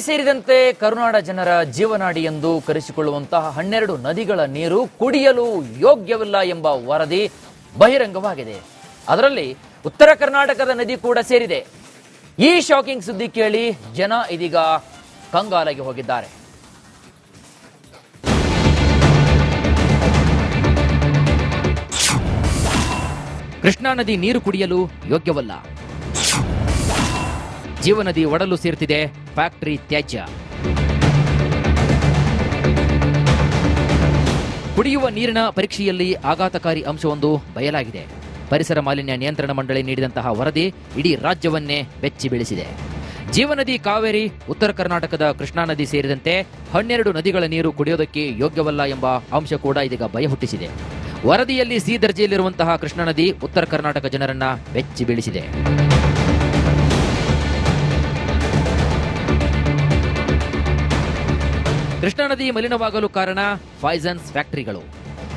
ಸೇರಿದಂತೆ ಕರುನಾಡ ಜನರ ಜೀವನಾಡಿ ಎಂದು ಕರೆಸಿಕೊಳ್ಳುವಂತಹ 12 ನದಿಗಳ ನೀರು ಕುಡಿಯಲು ಯೋಗ್ಯವಿಲ್ಲ ಎಂಬ ವರದಿ ಬಹಿರಂಗವಾಗಿದೆ. ಅದರಲ್ಲಿ ಉತ್ತರ ಕರ್ನಾಟಕದ ನದಿ ಕೂಡ ಸೇರಿದೆ. ಈ ಶಾಕಿಂಗ್ ಸುದ್ದಿ ಕೇಳಿ ಜನ ಇದೀಗ ಕಂಗಾಲಾಗಿ ಹೋಗಿದ್ದಾರೆ. ಕೃಷ್ಣಾ ನದಿ ನೀರು ಕುಡಿಯಲು ಯೋಗ್ಯವಲ್ಲ. ಜೀವನದಿ ಒಡಲು ಸೇರ್ತಿದೆ ಫ್ಯಾಕ್ಟರಿ ತ್ಯಾಜ್ಯ. ಕುಡಿಯುವ ನೀರಿನ ಪರೀಕ್ಷೆಯಲ್ಲಿ ಆಘಾತಕಾರಿ ಅಂಶವೊಂದು ಬಯಲಾಗಿದೆ. ಪರಿಸರ ಮಾಲಿನ್ಯ ನಿಯಂತ್ರಣ ಮಂಡಳಿ ನೀಡಿದಂತಹ ವರದಿ ಇಡೀ ರಾಜ್ಯವನ್ನೇ ಬೆಚ್ಚಿ ಬೀಳಿಸಿದೆ. ಜೀವನದಿ ಕಾವೇರಿ, ಉತ್ತರ ಕರ್ನಾಟಕದ ಕೃಷ್ಣಾ ನದಿ ಸೇರಿದಂತೆ 12 ನದಿಗಳ ನೀರು ಕುಡಿಯೋದಕ್ಕೆ ಯೋಗ್ಯವಲ್ಲ ಎಂಬ ಅಂಶ ಕೂಡ ಇದೀಗ ಭಯ ಹುಟ್ಟಿಸಿದೆ. ವರದಿಯಲ್ಲಿ ಸಿ ದರ್ಜೆಯಲ್ಲಿರುವಂತಹ ಕೃಷ್ಣಾ ನದಿ ಉತ್ತರ ಕರ್ನಾಟಕ ಜನರನ್ನ ಬೆಚ್ಚಿ ಬೀಳಿಸಿದೆ. ಕೃಷ್ಣಾ ನದಿ ಮಲಿನವಾಗಲು ಕಾರಣ ಫಾಯ್ಸನ್ಸ್ ಫ್ಯಾಕ್ಟರಿಗಳು.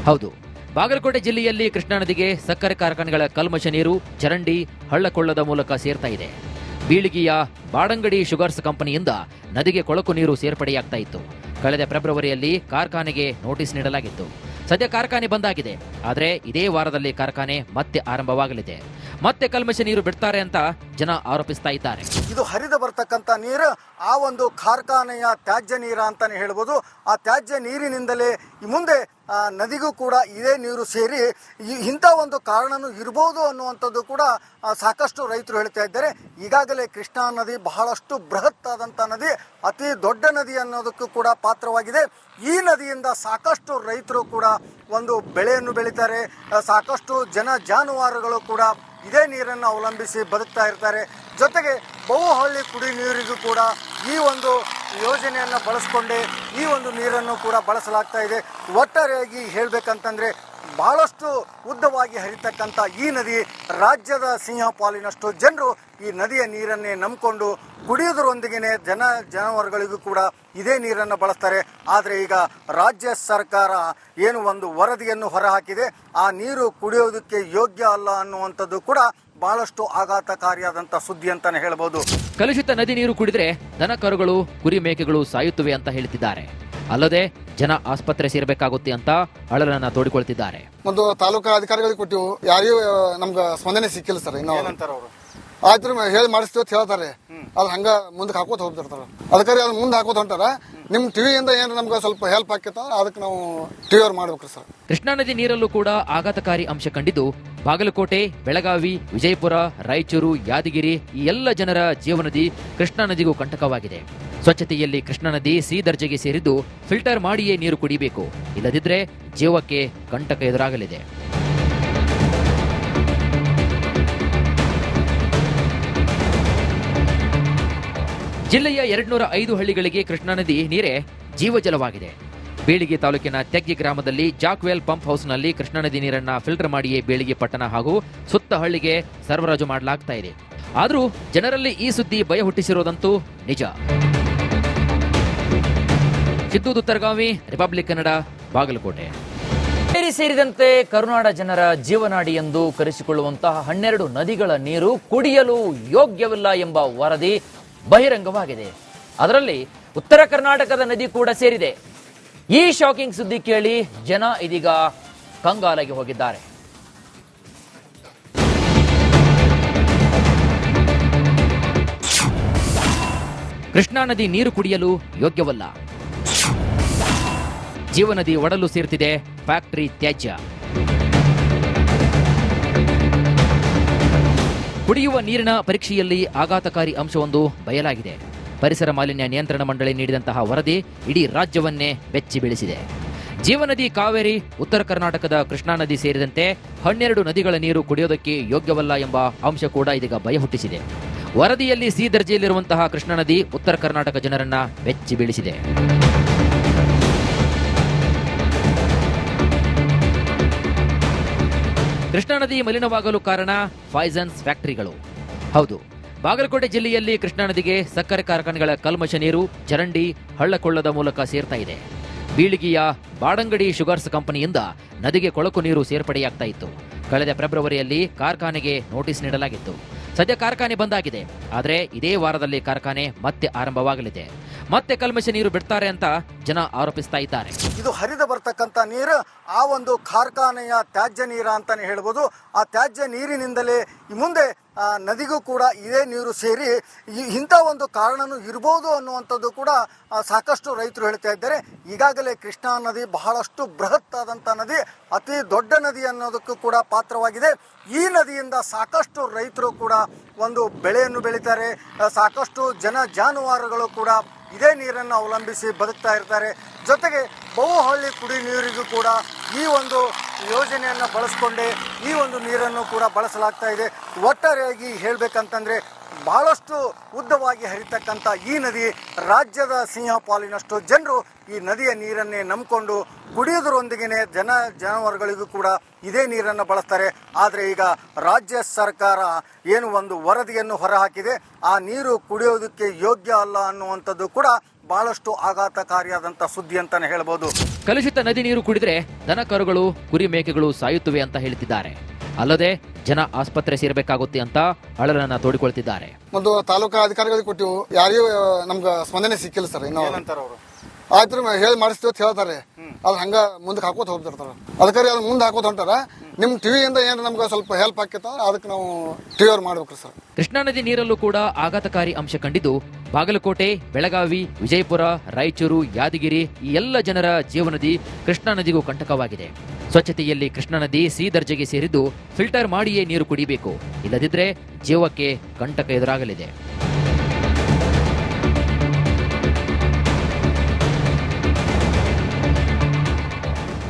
ಹೌದು, ಬಾಗಲಕೋಟೆ ಜಿಲ್ಲೆಯಲ್ಲಿ ಕೃಷ್ಣಾ ನದಿಗೆ ಸಕ್ಕರೆ ಕಾರ್ಖಾನೆಗಳ ಕಲ್ಮಶ ನೀರು ಚರಂಡಿ ಹಳ್ಳಕೊಳ್ಳದ ಮೂಲಕ ಸೇರ್ತಾ ಇದೆ. ಬೀಳಿಗೆಯ ಬಾಡಂಗಡಿ ಶುಗರ್ಸ್ ಕಂಪನಿಯಿಂದ ನದಿಗೆ ಕೊಳಕು ನೀರು ಸೇರ್ಪಡೆಯಾಗ್ತಾ ಇತ್ತು. ಕಳೆದ ಫೆಬ್ರವರಿಯಲ್ಲಿ ಕಾರ್ಖಾನೆಗೆ ನೋಟಿಸ್ ನೀಡಲಾಗಿತ್ತು. ಸದ್ಯ ಕಾರ್ಖಾನೆ ಬಂದಾಗಿದೆ. ಆದರೆ ಇದೇ ವಾರದಲ್ಲಿ ಕಾರ್ಖಾನೆ ಮತ್ತೆ ಆರಂಭವಾಗಲಿದೆ. ಮತ್ತೆ ಕಲ್ಮಶ ನೀರು ಬಿಡ್ತಾರೆ ಅಂತ ಜನ ಆರೋಪಿಸ್ತಾ ಇದ್ದಾರೆ. ಇದು ಹರಿದು ಬರ್ತಕ್ಕಂಥ ನೀರು ಆ ಒಂದು ಕಾರ್ಖಾನೆಯ ತ್ಯಾಜ್ಯ ನೀರ ಅಂತಾನೆ ಹೇಳ್ಬೋದು. ಆ ತ್ಯಾಜ್ಯ ನೀರಿನಿಂದಲೇ ಮುಂದೆ ನದಿಗೂ ಕೂಡ ಇದೇ ನೀರು ಸೇರಿ ಇಂಥ ಒಂದು ಕಾರಣನೂ ಇರ್ಬೋದು ಅನ್ನುವಂಥದ್ದು ಕೂಡ ಸಾಕಷ್ಟು ರೈತರು ಹೇಳ್ತಾ ಇದ್ದಾರೆ. ಈಗಾಗಲೇ ಕೃಷ್ಣಾ ನದಿ ಬಹಳಷ್ಟು ಬೃಹತ್ ಆದಂಥ ನದಿ, ಅತಿ ದೊಡ್ಡ ನದಿ ಅನ್ನೋದಕ್ಕೂ ಕೂಡ ಪಾತ್ರವಾಗಿದೆ. ಈ ನದಿಯಿಂದ ಸಾಕಷ್ಟು ರೈತರು ಕೂಡ ಒಂದು ಬೆಳೆಯನ್ನು ಬೆಳೀತಾರೆ. ಸಾಕಷ್ಟು ಜಾನುವಾರುಗಳು ಕೂಡ ಇದೇ ನೀರನ್ನು ಅವಲಂಬಿಸಿ ಬದುಕ್ತಾ ಇರ್ತಾರೆ. ಜೊತೆಗೆ ಬಹುಹಳ್ಳಿ ಕುಡಿ ನೀರಿಗೂ ಕೂಡ ಈ ಒಂದು ಯೋಜನೆಯನ್ನು ಬಳಸ್ಕೊಂಡೇ ಈ ಒಂದು ನೀರನ್ನು ಕೂಡ ಬಳಸಲಾಗ್ತಾ ಇದೆ. ಒಟ್ಟಾರೆಯಾಗಿ ಹೇಳಬೇಕಂತಂದರೆ ಬಹಳಷ್ಟು ಉದ್ದವಾಗಿ ಹರಿತಕ್ಕಂಥ ಈ ನದಿ ರಾಜ್ಯದ ಸಿಂಹಪಾಲಿನಷ್ಟು ಜನರು ಈ ನದಿಯ ನೀರನ್ನೇ ನಂಬಿಕೊಂಡು ಕುಡಿಯೋದ್ರೊಂದಿಗೆ ಜಾನುವಾರುಗಳಿಗೂ ಕೂಡ ಇದೇ ನೀರನ್ನು ಬಳಸ್ತಾರೆ. ಆದರೆ ಈಗ ರಾಜ್ಯ ಸರ್ಕಾರ ಏನು ಒಂದು ವರದಿಯನ್ನು ಹೊರಹಾಕಿದೆ, ಆ ನೀರು ಕುಡಿಯೋದಕ್ಕೆ ಯೋಗ್ಯ ಅಲ್ಲ ಅನ್ನುವಂಥದ್ದು ಕೂಡ ಬಹಳಷ್ಟು ಆಘಾತಕಾರಿಯಾದಂಥ ಸುದ್ದಿ ಅಂತಾನೆ ಹೇಳ್ಬೋದು. ಕಲುಷಿತ ನದಿ ನೀರು ಕುಡಿದ್ರೆ ದನ ಕರುಗಳು ಕುರಿ ಮೇಕೆಗಳು ಸಾಯುತ್ತವೆ ಅಂತ ಹೇಳ್ತಿದ್ದಾರೆ. ಅಲ್ಲದೆ ಜನ ಆಸ್ಪತ್ರೆ ಸೇರ್ಬೇಕಾಗುತ್ತೆ ಅಂತ ಅಳಲನ್ನ ತೋಡಿಕೊಳ್ತಿದ್ದಾರೆ. ಒಂದು ತಾಲೂಕಾ ಅಧಿಕಾರಿಗಳಿಗೆ ಕೊಟ್ಟಿವು, ಯಾರಿಗೂ ನಮ್ಗೆ ಸ್ಪಂದನೆ ಸಿಕ್ಕಿಲ್ಲ ಸರ್. ಏನಂತಾರೆ ಆಯ್ತು ಹೇಳಿ ಮಾಡಿಸ್ತೀವಿ ಅಂತ ಹೇಳ್ತಾರೆ. ಅದ್ ಹಂಗ ಮುಂದಕ್ಕೆ ಹಾಕೋತ ಹೋಗ್ತಿರ್ತಾರ. ಅದಕ್ಕೆ ಅದ್ ಮುಂದೆ ಹಾಕೋತ ಹೊಂಟಾರ. ನಿಮ್ ಟಿವಿಯಿಂದ ಏನ್ ನಮ್ಗೆ ಸ್ವಲ್ಪ ಹೆಲ್ಪ್ ಆಕೈತ ಅದಕ್ಕೆ ನಾವು ಟಿವಿ ಅವ್ರು ಮಾಡ್ಬೇಕ್ರಿ ಸರ್. ಕೃಷ್ಣಾ ನದಿ ನೀರಲ್ಲೂ ಕೂಡ ಆಘಾತಕಾರಿ ಅಂಶ ಕಂಡಿದ್ದು ಬಾಗಲಕೋಟೆ, ಬೆಳಗಾವಿ, ವಿಜಯಪುರ, ರಾಯಚೂರು, ಯಾದಗಿರಿ ಈ ಎಲ್ಲ ಜನರ ಜೀವನದಿ ಕೃಷ್ಣಾ ನದಿಗೂ ಕಂಟಕವಾಗಿದೆ. ಸ್ವಚ್ಛತೆಯಲ್ಲಿ ಕೃಷ್ಣಾ ನದಿ ಸಿ ದರ್ಜೆಗೆ ಸೇರಿದ್ದು ಫಿಲ್ಟರ್ ಮಾಡಿಯೇ ನೀರು ಕುಡಿಬೇಕು. ಇಲ್ಲದಿದ್ರೆ ಜೀವಕ್ಕೆ ಕಂಟಕ ಎದುರಾಗಲಿದೆ. ಜಿಲ್ಲೆಯ 205 ಹಳ್ಳಿಗಳಿಗೆ ಕೃಷ್ಣಾ ನದಿ ನೀರೇ ಜೀವಜಲವಾಗಿದೆ. ಬೀಳಿಗೆ ತಾಲೂಕಿನ ತೆಗ್ಗಿ ಗ್ರಾಮದಲ್ಲಿ ಜಾಕ್ವೆಲ್ ಪಂಪ್ ಹೌಸ್ನಲ್ಲಿ ಕೃಷ್ಣಾ ನದಿ ನೀರನ್ನ ಫಿಲ್ಟರ್ ಮಾಡಿಯೇ ಬೀಳಿಗೆ ಪಟ್ಟಣ ಹಾಗೂ ಸುತ್ತ ಹಳ್ಳಿಗೆ ಸರಬರಾಜು ಮಾಡಲಾಗ್ತಾ ಇದೆ. ಆದರೂ ಜನರಲ್ಲಿ ಈ ಸುದ್ದಿ ಭಯ ಹುಟ್ಟಿಸಿರೋದಂತೂ ನಿಜ. ಸಿದ್ದು ದುತ್ತರಗಾವಿ, ರಿಪಬ್ಲಿಕ್ ಕನ್ನಡ, ಬಾಗಲಕೋಟೆ. ಸೇರಿದಂತೆ ಕರುನಾಡ ಜನರ ಜೀವನಾಡಿ ಎಂದು ಕರೆಸಿಕೊಳ್ಳುವಂತಹ 12 ನದಿಗಳ ನೀರು ಕುಡಿಯಲು ಯೋಗ್ಯವಿಲ್ಲ ಎಂಬ ವರದಿ ಬಹಿರಂಗವಾಗಿದೆ. ಅದರಲ್ಲಿ ಉತ್ತರ ಕರ್ನಾಟಕದ ನದಿ ಕೂಡ ಸೇರಿದೆ. ಈ ಶಾಕಿಂಗ್ ಸುದ್ದಿ ಕೇಳಿ ಜನ ಇದೀಗ ಕಂಗಾಲಾಗಿ ಹೋಗಿದ್ದಾರೆ. ಕೃಷ್ಣಾ ನದಿ ನೀರು ಕುಡಿಯಲು ಯೋಗ್ಯವಲ್ಲ. ಜೀವನದಿ ಒಡಲು ಸೇರ್ತಿದೆ ಫ್ಯಾಕ್ಟರಿ ತ್ಯಾಜ್ಯ. ಕುಡಿಯುವ ನೀರಿನ ಪರೀಕ್ಷೆಯಲ್ಲಿ ಆಘಾತಕಾರಿ ಅಂಶವೊಂದು ಬಯಲಾಗಿದೆ. ಪರಿಸರ ಮಾಲಿನ್ಯ ನಿಯಂತ್ರಣ ಮಂಡಳಿ ನೀಡಿದಂತಹ ವರದಿ ಇಡೀ ರಾಜ್ಯವನ್ನೇ ಬೆಚ್ಚಿ ಬೀಳಿಸಿದೆ. ಜೀವನದಿ ಕಾವೇರಿ, ಉತ್ತರ ಕರ್ನಾಟಕದ ಕೃಷ್ಣಾ ನದಿ ಸೇರಿದಂತೆ 12 ನದಿಗಳ ನೀರು ಕುಡಿಯೋದಕ್ಕೆ ಯೋಗ್ಯವಲ್ಲ ಎಂಬ ಅಂಶ ಕೂಡ ಇದೀಗ ಭಯ ಹುಟ್ಟಿಸಿದೆ. ವರದಿಯಲ್ಲಿ ಸಿ ದರ್ಜೆಯಲ್ಲಿರುವಂತಹ ಕೃಷ್ಣಾ ನದಿ ಉತ್ತರ ಕರ್ನಾಟಕ ಜನರನ್ನ ಬೆಚ್ಚಿ ಬೀಳಿಸಿದೆ. ಕೃಷ್ಣಾ ನದಿ ಮಲಿನವಾಗಲು ಕಾರಣ ಫಾಯ್ಸನ್ಸ್ ಫ್ಯಾಕ್ಟರಿಗಳು. ಹೌದು, ಬಾಗಲಕೋಟೆ ಜಿಲ್ಲೆಯಲ್ಲಿ ಕೃಷ್ಣಾ ನದಿಗೆ ಸಕ್ಕರೆ ಕಾರ್ಖಾನೆಗಳ ಕಲ್ಮಶ ನೀರು ಚರಂಡಿ ಹಳ್ಳಕೊಳ್ಳದ ಮೂಲಕ ಸೇರ್ತಾ ಇದೆ. ಬೀಳಿಗೆಯ ಬಾಡಂಗಡಿ ಶುಗರ್ಸ್ ಕಂಪನಿಯಿಂದ ನದಿಗೆ ಕೊಳಕು ನೀರು ಸೇರ್ಪಡೆಯಾಗ್ತಾ ಇತ್ತು. ಕಳೆದ ಫೆಬ್ರವರಿಯಲ್ಲಿ ಕಾರ್ಖಾನೆಗೆ ನೋಟಿಸ್ ನೀಡಲಾಗಿತ್ತು. ಸದ್ಯ ಕಾರ್ಖಾನೆ ಬಂದಾಗಿದೆ. ಆದರೆ ಇದೇ ವಾರದಲ್ಲಿ ಕಾರ್ಖಾನೆ ಮತ್ತೆ ಆರಂಭವಾಗಲಿದೆ. ಮತ್ತೆ ಕಲ್ಮಶ ನೀರು ಬಿಡ್ತಾರೆ ಅಂತ ಜನ ಆರೋಪಿಸ್ತಾ ಇದ್ದಾರೆ. ಇದು ಹರಿದು ಬರ್ತಕ್ಕಂಥ ನೀರು ಆ ಒಂದು ಕಾರ್ಖಾನೆಯ ತ್ಯಾಜ್ಯ ನೀರ ಅಂತಾನೆ ಹೇಳ್ಬೋದು. ಆ ತ್ಯಾಜ್ಯ ನೀರಿನಿಂದಲೇ ಈ ಮುಂದೆ ನದಿಗೂ ಕೂಡ ಇದೇ ನೀರು ಸೇರಿ ಇಂಥ ಒಂದು ಕಾರಣನೂ ಇರ್ಬೋದು ಅನ್ನುವಂಥದ್ದು ಕೂಡ ಸಾಕಷ್ಟು ರೈತರು ಹೇಳ್ತಾ ಇದ್ದಾರೆ. ಈಗಾಗಲೇ ಕೃಷ್ಣಾ ನದಿ ಬಹಳಷ್ಟು ಬೃಹತ್ ಆದಂಥ ನದಿ, ಅತಿ ದೊಡ್ಡ ನದಿ ಅನ್ನೋದಕ್ಕೂ ಕೂಡ ಪಾತ್ರವಾಗಿದೆ. ಈ ನದಿಯಿಂದ ಸಾಕಷ್ಟು ರೈತರು ಕೂಡ ಒಂದು ಬೆಳೆಯನ್ನು ಬೆಳೀತಾರೆ. ಸಾಕಷ್ಟು ಜಾನುವಾರುಗಳು ಕೂಡ ಇದೇ ನೀರನ್ನು ಅವಲಂಬಿಸಿ ಬದುಕ್ತಾ ಇರ್ತಾರೆ. ಜೊತೆಗೆ ಬಹುಹಳ್ಳಿ ಕುಡಿ ನೀರಿಗೂ ಕೂಡ ಈ ಒಂದು ಯೋಜನೆಯನ್ನು ಬಳಸ್ಕೊಂಡೇ ಈ ಒಂದು ನೀರನ್ನು ಕೂಡ ಬಳಸಲಾಗ್ತಾ ಇದೆ. ಒಟ್ಟಾರೆಯಾಗಿ ಹೇಳಬೇಕಂತಂದ್ರೆ ಬಹಳಷ್ಟು ಉದ್ದವಾಗಿ ಹರಿತಕ್ಕಂಥ ಈ ನದಿ ರಾಜ್ಯದ ಸಿಂಹಪಾಲಿನಷ್ಟು ಜನರು ಈ ನದಿಯ ನೀರನ್ನೇ ನಂಬಿಕೊಂಡು ಕುಡಿಯೋದ್ರೊಂದಿಗೆ ಜಾನುವಾರುಗಳಿಗೂ ಕೂಡ ಇದೇ ನೀರನ್ನು ಬಳಸ್ತಾರೆ. ಆದರೆ ಈಗ ರಾಜ್ಯ ಸರ್ಕಾರ ಏನು ಒಂದು ವರದಿಯನ್ನು ಹೊರಹಾಕಿದೆ, ಆ ನೀರು ಕುಡಿಯೋದಕ್ಕೆ ಯೋಗ್ಯ ಅಲ್ಲ ಅನ್ನುವಂಥದ್ದು ಕೂಡ ಬಹಳಷ್ಟು ಆಘಾತಕಾರಿಯಾದಂಥ ಸುದ್ದಿ ಅಂತಾನೆ ಹೇಳ್ಬೋದು. ಕಲುಷಿತ ನದಿ ನೀರು ಕುಡಿದ್ರೆ ದನ ಕರುಗಳು ಕುರಿ ಮೇಕೆಗಳು ಸಾಯುತ್ತವೆ ಅಂತ ಹೇಳ್ತಿದ್ದಾರೆ. ಅಲ್ಲದೆ ಜನ ಆಸ್ಪತ್ರೆ ಸೇರಬೇಕಾಗುತ್ತೆ ಅಂತ ಅಳಲನ್ನ ತೋಡಿಕೊಳ್ತಿದ್ದಾರೆ. ಒಂದು ತಾಲೂಕಾ ಅಧಿಕಾರಿಗಳಿಗೆ ಕೊಟ್ಟಿವು, ಯಾರಿಗೂ ನಮ್ಗೆ ಸ್ಪಂದನೆ ಸಿಕ್ಕಿಲ್ಲ ಸರ್. ಇನ್ನು ಆಯ್ತು ಹೇಳಿ ಮಾಡಿಸ್ತೀವಿ ಅಂತ ಹೇಳ್ತಾರೆ, ಅದು ಹಂಗ ಮುಂದಕ್ಕೆ ಹಾಕೋತ ಹೋಗ್ತಿರ್ತಾರ. ಅದಕ್ಕೆ ಅದು ಮುಂದೆ ಹಾಕೋತ ಹೊಂಟಾರ. ನಿಮ್ ಟಿವಿಯಿಂದ ಏನ್ ನಮ್ಗೆ ಸ್ವಲ್ಪ ಹೆಲ್ಪ್ ಆಕೈತ ಅದಕ್ಕೆ ನಾವು ಟಿವಿ ಅವ್ರು ಮಾಡ್ಬೇಕ್ರಿ ಸರ್. ಕೃಷ್ಣಾ ನದಿ ನೀರಲ್ಲೂ ಕೂಡ ಆಘಾತಕಾರಿ ಅಂಶ ಕಂಡಿದ್ದು ಬಾಗಲಕೋಟೆ, ಬೆಳಗಾವಿ, ವಿಜಯಪುರ, ರಾಯಚೂರು, ಯಾದಗಿರಿ ಈ ಎಲ್ಲ ಜನರ ಜೀವನದಿ ಕೃಷ್ಣಾ ನದಿಗೂ ಕಂಟಕವಾಗಿದೆ. ಸ್ವಚ್ಛತೆಯಲ್ಲಿ ಕೃಷ್ಣಾ ನದಿ ಸಿ ದರ್ಜೆಗೆ ಸೇರಿದ್ದು ಫಿಲ್ಟರ್ ಮಾಡಿಯೇ ನೀರು ಕುಡಿಬೇಕು, ಇಲ್ಲದಿದ್ರೆ ಜೀವಕ್ಕೆ ಕಂಟಕ ಎದುರಾಗಲಿದೆ.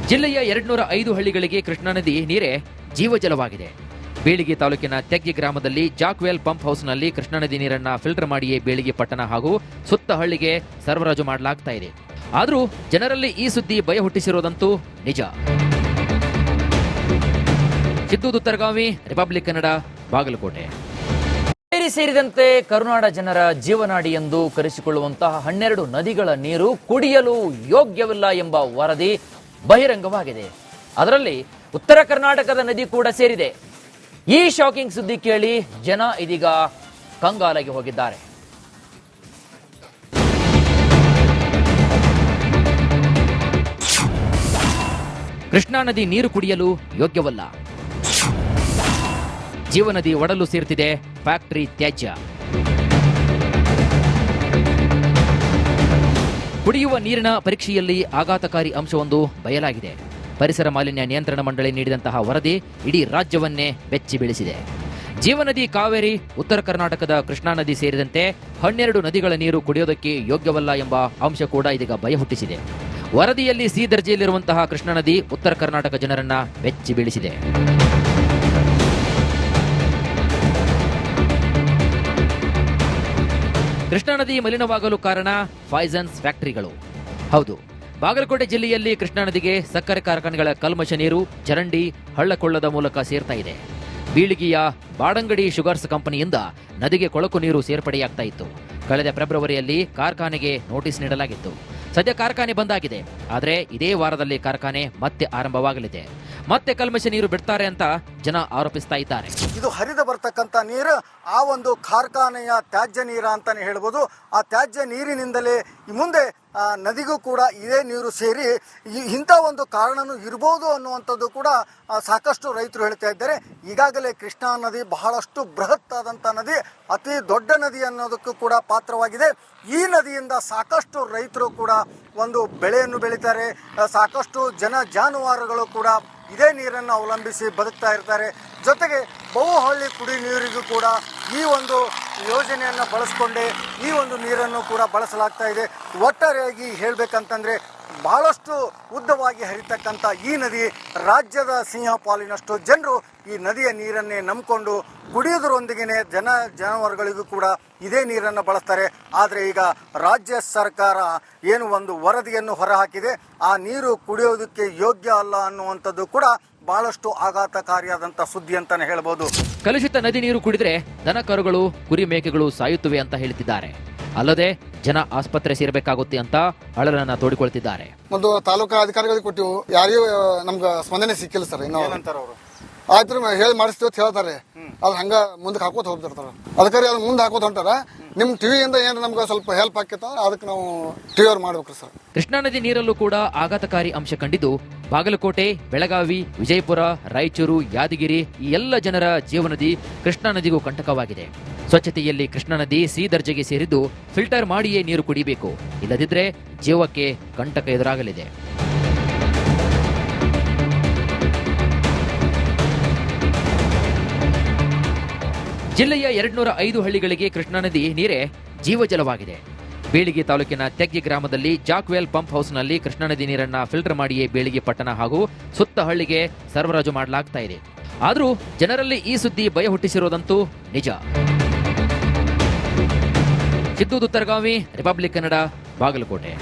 ಜಿಲ್ಲೆಯ 205 ಹಳ್ಳಿಗಳಿಗೆ ಕೃಷ್ಣಾ ನದಿ ನೀರೇ ಜೀವಜಲವಾಗಿದೆ. ಬೇಳಿಗೆ ತಾಲೂಕಿನ ತೆಗ್ಗಿ ಗ್ರಾಮದಲ್ಲಿ ಜಾಕ್ವೆಲ್ ಪಂಪ್ ಹೌಸ್ನಲ್ಲಿ ಕೃಷ್ಣಾ ನದಿ ನೀರನ್ನ ಫಿಲ್ಟರ್ ಮಾಡಿಯೇ ಬೇಳಿಗೆ ಪಟ್ಟಣ ಹಾಗೂ ಸುತ್ತ ಹಳ್ಳಿಗೆ ಸರಬರಾಜು ಮಾಡಲಾಗ್ತಾ ಇದೆ. ಆದರೂ ಜನರಲ್ಲಿ ಈ ಸುದ್ದಿ ಭಯ ಹುಟ್ಟಿಸಿರೋದಂತೂ ನಿಜ. ಸಿದ್ದು ದುತ್ತರಗಾವಿ, ರಿಪಬ್ಲಿಕ್ ಕನ್ನಡ, ಬಾಗಲಕೋಟೆ. ಸೇರಿದಂತೆ ಕರುನಾಡ ಜನರ ಜೀವನಾಡಿ ಎಂದು ಕರೆಸಿಕೊಳ್ಳುವಂತಹ 12 ನದಿಗಳ ನೀರು ಕುಡಿಯಲು ಯೋಗ್ಯವಿಲ್ಲ ಎಂಬ ವರದಿ ಬಹಿರಂಗವಾಗಿದೆ. ಅದರಲ್ಲಿ ಉತ್ತರ ಕರ್ನಾಟಕದ ನದಿ ಕೂಡ ಸೇರಿದೆ. ಈ ಶಾಕಿಂಗ್ ಸುದ್ದಿ ಕೇಳಿ ಜನ ಇದೀಗ ಕಂಗಾಲಾಗಿ ಹೋಗಿದ್ದಾರೆ. ಕೃಷ್ಣಾ ನದಿ ನೀರು ಕುಡಿಯಲು ಯೋಗ್ಯವಲ್ಲ. ಜೀವನದಿ ಒಡಲು ಸೇರ್ತಿದೆ ಫ್ಯಾಕ್ಟರಿ ತ್ಯಾಜ್ಯ. ಕುಡಿಯುವ ನೀರಿನ ಪರೀಕ್ಷೆಯಲ್ಲಿ ಆಘಾತಕಾರಿ ಅಂಶವೊಂದು ಬಯಲಾಗಿದೆ. ಪರಿಸರ ಮಾಲಿನ್ಯ ನಿಯಂತ್ರಣ ಮಂಡಳಿ ನೀಡಿದಂತಹ ವರದಿ ಇಡೀ ರಾಜ್ಯವನ್ನೇ ಬೆಚ್ಚಿ ಬೀಳಿಸಿದೆ. ಜೀವನದಿ ಕಾವೇರಿ, ಉತ್ತರ ಕರ್ನಾಟಕದ ಕೃಷ್ಣಾ ನದಿ ಸೇರಿದಂತೆ 12 ನದಿಗಳ ನೀರು ಕುಡಿಯೋದಕ್ಕೆ ಯೋಗ್ಯವಲ್ಲ ಎಂಬ ಅಂಶ ಕೂಡ ಇದೀಗ ಭಯ ಹುಟ್ಟಿಸಿದೆ. ವರದಿಯಲ್ಲಿ ಸಿ ದರ್ಜೆಯಲ್ಲಿರುವಂತಹ ಕೃಷ್ಣಾ ನದಿ ಉತ್ತರ ಕರ್ನಾಟಕ ಜನರನ್ನ ಬೆಚ್ಚಿ ಬೀಳಿಸಿದೆ. ಕೃಷ್ಣಾ ನದಿ ಮಲಿನವಾಗಲು ಕಾರಣ ಫೈಸನ್ಸ್ ಫ್ಯಾಕ್ಟರಿಗಳು. ಹೌದು, ಬಾಗಲಕೋಟೆ ಜಿಲ್ಲೆಯಲ್ಲಿ ಕೃಷ್ಣಾ ನದಿಗೆ ಸಕ್ಕರೆ ಕಾರ್ಖಾನೆಗಳ ಕಲ್ಮಶ ನೀರು ಚರಂಡಿ, ಹಳ್ಳಕೊಳ್ಳದ ಮೂಲಕ ಸೇರ್ತಾ ಇದೆ. ಬೀಳಿಗೆಯ ಬಾಡಂಗಡಿ ಶುಗರ್ಸ್ ಕಂಪನಿಯಿಂದ ನದಿಗೆ ಕೊಳಕು ನೀರು ಸೇರ್ಪಡೆಯಾಗ್ತಾ ಇತ್ತು. ಕಳೆದ ಫೆಬ್ರವರಿಯಲ್ಲಿ ಕಾರ್ಖಾನೆಗೆ ನೋಟಿಸ್ ನೀಡಲಾಗಿತ್ತು. ಸದ್ಯ ಕಾರ್ಖಾನೆ ಬಂದಾಗಿದೆ. ಆದರೆ ಇದೇ ವಾರದಲ್ಲಿ ಕಾರ್ಖಾನೆ ಮತ್ತೆ ಆರಂಭವಾಗಲಿದೆ. ಮತ್ತೆ ಕಲ್ಮಶ ನೀರು ಬಿಡ್ತಾರೆ ಅಂತ ಜನ ಆರೋಪಿಸ್ತಾ ಇದ್ದಾರೆ. ಇದು ಹರಿದು ಬರ್ತಕ್ಕಂಥ ನೀರು ಆ ಒಂದು ಕಾರ್ಖಾನೆಯ ತ್ಯಾಜ್ಯ ನೀರ ಅಂತಾನೆ ಹೇಳ್ಬೋದು. ಆ ತ್ಯಾಜ್ಯ ನೀರಿನಿಂದಲೇ ಈ ಮುಂದೆ ನದಿಗೂ ಕೂಡ ಇದೇ ನೀರು ಸೇರಿ ಇಂಥ ಒಂದು ಕಾರಣನೂ ಇರ್ಬೋದು ಅನ್ನುವಂಥದ್ದು ಕೂಡ ಸಾಕಷ್ಟು ರೈತರು ಹೇಳ್ತಾ ಇದ್ದಾರೆ. ಈಗಾಗಲೇ ಕೃಷ್ಣಾ ನದಿ ಬಹಳಷ್ಟು ಬೃಹತ್ ಆದಂಥ ನದಿ, ಅತಿ ದೊಡ್ಡ ನದಿ ಅನ್ನೋದಕ್ಕೂ ಕೂಡ ಪಾತ್ರವಾಗಿದೆ. ಈ ನದಿಯಿಂದ ಸಾಕಷ್ಟು ರೈತರು ಕೂಡ ಒಂದು ಬೆಳೆಯನ್ನು ಬೆಳೀತಾರೆ. ಸಾಕಷ್ಟು ಜಾನುವಾರುಗಳು ಕೂಡ ಇದೇ ನೀರನ್ನು ಅವಲಂಬಿಸಿ ಬದುಕ್ತಾ ಇರ್ತಾರೆ. ಜೊತೆಗೆ ಬಹುಹಳ್ಳಿ ಕುಡಿ ನೀರಿಗೂ ಕೂಡ ಈ ಒಂದು ಯೋಜನೆಯನ್ನು ಬಳಸ್ಕೊಂಡೇ ಈ ಒಂದು ನೀರನ್ನು ಕೂಡ ಬಳಸಲಾಗ್ತಾ ಇದೆ. ಒಟ್ಟಾರೆಯಾಗಿ ಹೇಳಬೇಕಂತಂದ್ರೆ ಬಹಳಷ್ಟು ಉದ್ದವಾಗಿ ಹರಿತಕ್ಕಂಥ ಈ ನದಿ ರಾಜ್ಯದ ಸಿಂಹಪಾಲಿನಷ್ಟು ಜನರು ಈ ನದಿಯ ನೀರನ್ನೇ ನಂಬಿಕೊಂಡು ಕುಡಿಯೋದ್ರೊಂದಿಗೆ ಜಾನುವಾರುಗಳಿಗೂ ಕೂಡ ಇದೇ ನೀರನ್ನು ಬಳಸ್ತಾರೆ. ಆದರೆ ಈಗ ರಾಜ್ಯ ಸರ್ಕಾರ ಏನು ಒಂದು ವರದಿಯನ್ನು ಹೊರಹಾಕಿದೆ, ಆ ನೀರು ಕುಡಿಯೋದಕ್ಕೆ ಯೋಗ್ಯ ಅಲ್ಲ ಅನ್ನುವಂಥದ್ದು ಕೂಡ ಬಹಳಷ್ಟು ಆಘಾತಕಾರಿಯಾದಂಥ ಸುದ್ದಿ ಅಂತಾನೆ ಹೇಳ್ಬೋದು. ಕಲುಷಿತ ನದಿ ನೀರು ಕುಡಿದ್ರೆ ದನ ಕರುಗಳು ಕುರಿ ಮೇಕೆಗಳು ಸಾಯುತ್ತವೆ ಅಂತ ಹೇಳ್ತಿದ್ದಾರೆ. ಅಲ್ಲದೆ ಜನ ಆಸ್ಪತ್ರೆ ಸೇರಬೇಕಾಗುತ್ತೆ ಅಂತ ಅಳಲನ್ನ ತೋಡಿಕೊಳ್ತಿದ್ದಾರೆ. ಒಂದು ತಾಲೂಕಾ ಅಧಿಕಾರಿಗಳಿಗೆ ಕೊಟ್ಟಿವು, ಯಾರಿಗೂ ನಮ್ಗೆ ಸ್ಪಂದನೆ ಸಿಕ್ಕಿಲ್ಲ ಸರ್. ಇನ್ನು ಆಯ್ತು ಹೇಳಿ ಮಾಡಿಸ್ತೀವಿ ಅಂತ ಹೇಳ್ತಾರೆ, ಅದು ಹಂಗ ಮುಂದಕ್ಕೆ ಹಾಕೋತ ಹೋಗ್ತಿರ್ತಾರ. ಅದಕ್ಕೆ ಅದು ಮುಂದೆ ಹಾಕೋತ ಹೊಂಟಾರ. ನಿಮ್ ಟಿವಿಯಿಂದ ಏನ್ ನಮ್ಗೆ ಸ್ವಲ್ಪ ಹೆಲ್ಪ್ ಆಕೈತ ಅದಕ್ಕೆ ನಾವು ಟಿವಿ ಅವ್ರು ಮಾಡ್ಬೇಕ್ರಿ ಸರ್. ಕೃಷ್ಣಾ ನದಿ ನೀರಲ್ಲೂ ಕೂಡ ಆಘಾತಕಾರಿ ಅಂಶ ಕಂಡಿದ್ದು ಬಾಗಲಕೋಟೆ, ಬೆಳಗಾವಿ, ವಿಜಯಪುರ, ರಾಯಚೂರು, ಯಾದಗಿರಿ ಈ ಎಲ್ಲ ಜನರ ಜೀವನದಿ ಕೃಷ್ಣಾ ನದಿಗೂ ಕಂಟಕವಾಗಿದೆ. ಸ್ವಚ್ಛತೆಯಲ್ಲಿ ಕೃಷ್ಣಾ ನದಿ ಸಿ ದರ್ಜೆಗೆ ಸೇರಿದ್ದು ಫಿಲ್ಟರ್ ಮಾಡಿಯೇ ನೀರು ಕುಡಿಬೇಕು, ಇಲ್ಲದಿದ್ರೆ ಜೀವಕ್ಕೆ ಕಂಟಕ ಎದುರಾಗಲಿದೆ. ಜಿಲ್ಲೆಯ 205 ಹಳ್ಳಿಗಳಿಗೆ ಕೃಷ್ಣಾ ನದಿ ನೀರೇ ಜೀವಜಲವಾಗಿದೆ. ಬೀಳಿಗಿ ತಾಲೂಕಿನ ತೆಗ್ಗಿ ಗ್ರಾಮದಲ್ಲಿ ಜಾಕ್ವೆಲ್ ಪಂಪ್ ಹೌಸ್ನಲ್ಲಿ ಕೃಷ್ಣಾ ನದಿ ನೀರನ್ನ ಫಿಲ್ಟರ್ ಮಾಡಿಯೇ ಬೀಳಿಗಿ ಪಟ್ಟಣ ಹಾಗೂ ಸುತ್ತ ಹಳ್ಳಿಗೆ ಸರಬರಾಜು ಮಾಡಲಾಗ್ತಾ ಇದೆ. ಆದರೂ ಜನರಲ್ಲಿ ಈ ಸುದ್ದಿ ಭಯ ಹುಟ್ಟಿಸಿರೋದಂತೂ ನಿಜ. ಸಿದ್ದು ದುತ್ತರಗಾವಿ, ರಿಪಬ್ಲಿಕ್ ಕನ್ನಡ, ಬಾಗಲಕೋಟೆ.